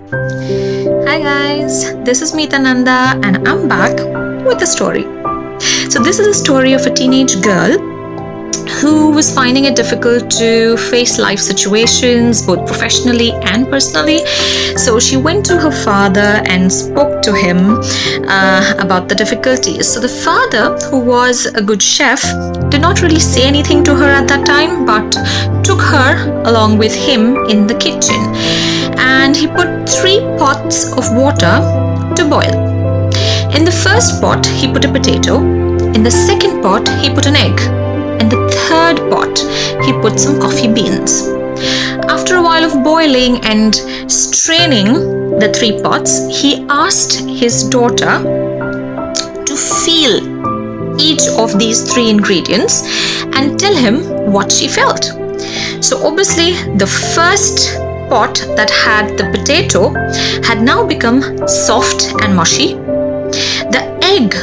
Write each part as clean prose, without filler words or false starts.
Hi guys, this is Meeta Nanda and I'm back with a story. So this is a story of a teenage girl who was finding it difficult to face life situations both professionally and personally. So she went to her father and spoke to him about the difficulties. So the father, who was a good chef, did not really say anything to her at that time, but took her along with him in the kitchen, and he put 3 pots of water to boil. In the first pot, he put a potato. In the second pot, he put an egg. In the third pot, he put some coffee beans. After a while of boiling and straining the 3 pots, he asked his daughter to feel each of these 3 ingredients and tell him what she felt. So obviously, the first pot that had the potato had now become soft and mushy. The egg,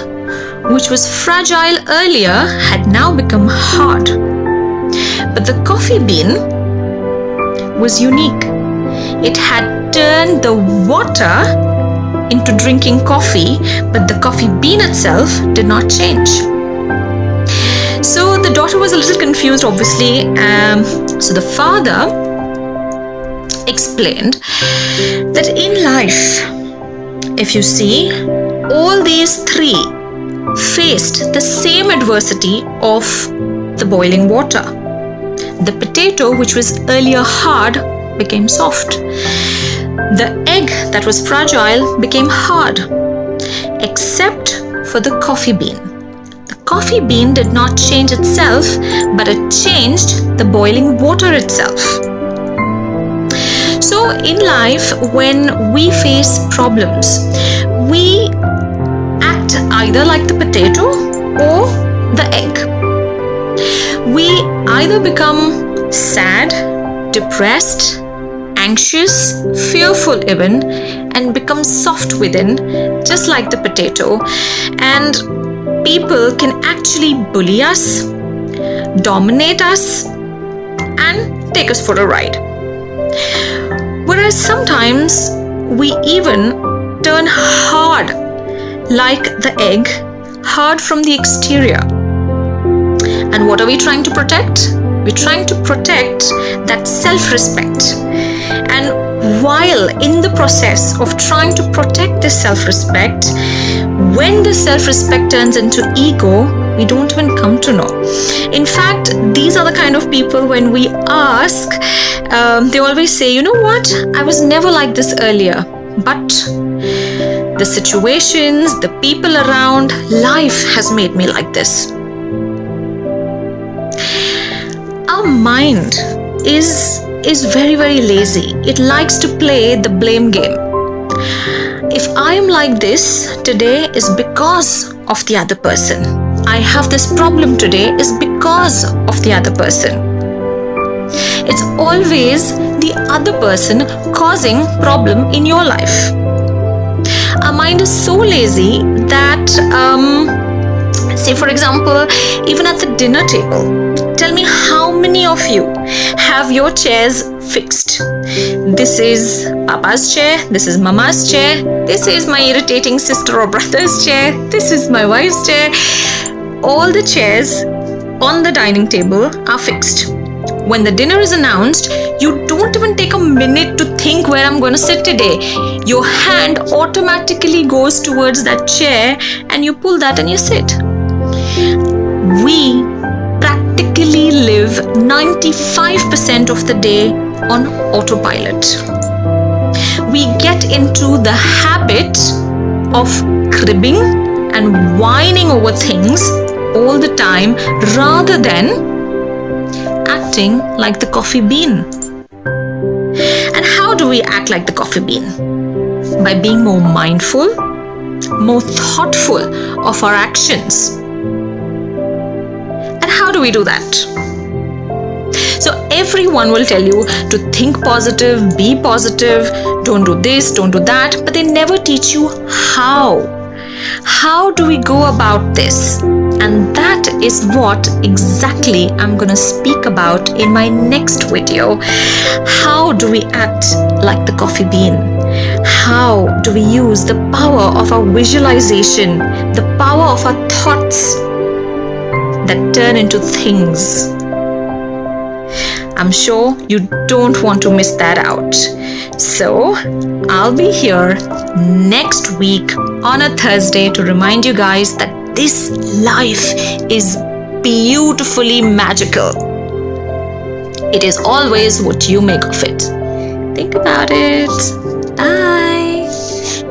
which was fragile earlier, had now become hard. But the coffee bean was unique. It had turned the water into drinking coffee, but the coffee bean itself did not change. So the daughter was a little confused, obviously. So the father explained that in life, if you see, all these 3 faced the same adversity of the boiling water. The potato, which was earlier hard, became soft. The egg that was fragile became hard, except for the coffee bean. The coffee bean did not change itself, but it changed the boiling water itself. So in life, when we face problems, we act either like the potato or the egg. We either become sad, depressed, anxious, fearful even, and become soft within, just like the potato. And people can actually bully us, dominate us, and take us for a ride. Whereas sometimes we even turn hard, like the egg, hard from the exterior. And what are we trying to protect? We're trying to protect that self-respect. And while in the process of trying to protect this self-respect, when the self-respect turns into ego, we don't even come to know. In fact, these are the kind of people, when we ask, they always say, you know what, I was never like this earlier, but the situations, the people around, life has made me like this. Our mind is very, very lazy. It likes to play the blame game. If I am like this today, is because of the other person. I have this problem today is because of the other person. It's always the other person causing problem in your life. Our mind is so lazy that, say for example, even at the dinner table, tell me how many of you have your chairs fixed. This is Papa's chair, this is Mama's chair, this is my irritating sister or brother's chair, this is my wife's chair. All the chairs on the dining table are fixed. When the dinner is announced, you don't even take a minute to think where I'm going to sit today. Your hand automatically goes towards that chair and you pull that and you sit. We practically live 95% of the day on autopilot. We get into the habit of cribbing and whining over things all the time rather than acting like the coffee bean. And how do we act like the coffee bean? By being more mindful, more thoughtful of our actions. And how do we do that? So everyone will tell you to think positive, be positive, don't do this, don't do that, but they never teach you how. How do we go about this? And that is what exactly I'm going to speak about in my next video. How do we act like the coffee bean? how do we use the power of our visualization, the power of our thoughts that turn into things. I'm sure you don't want to miss that out. So I'll be here next week on a Thursday to remind you guys that this life is beautifully magical. It is always what you make of it. Think about it. Bye.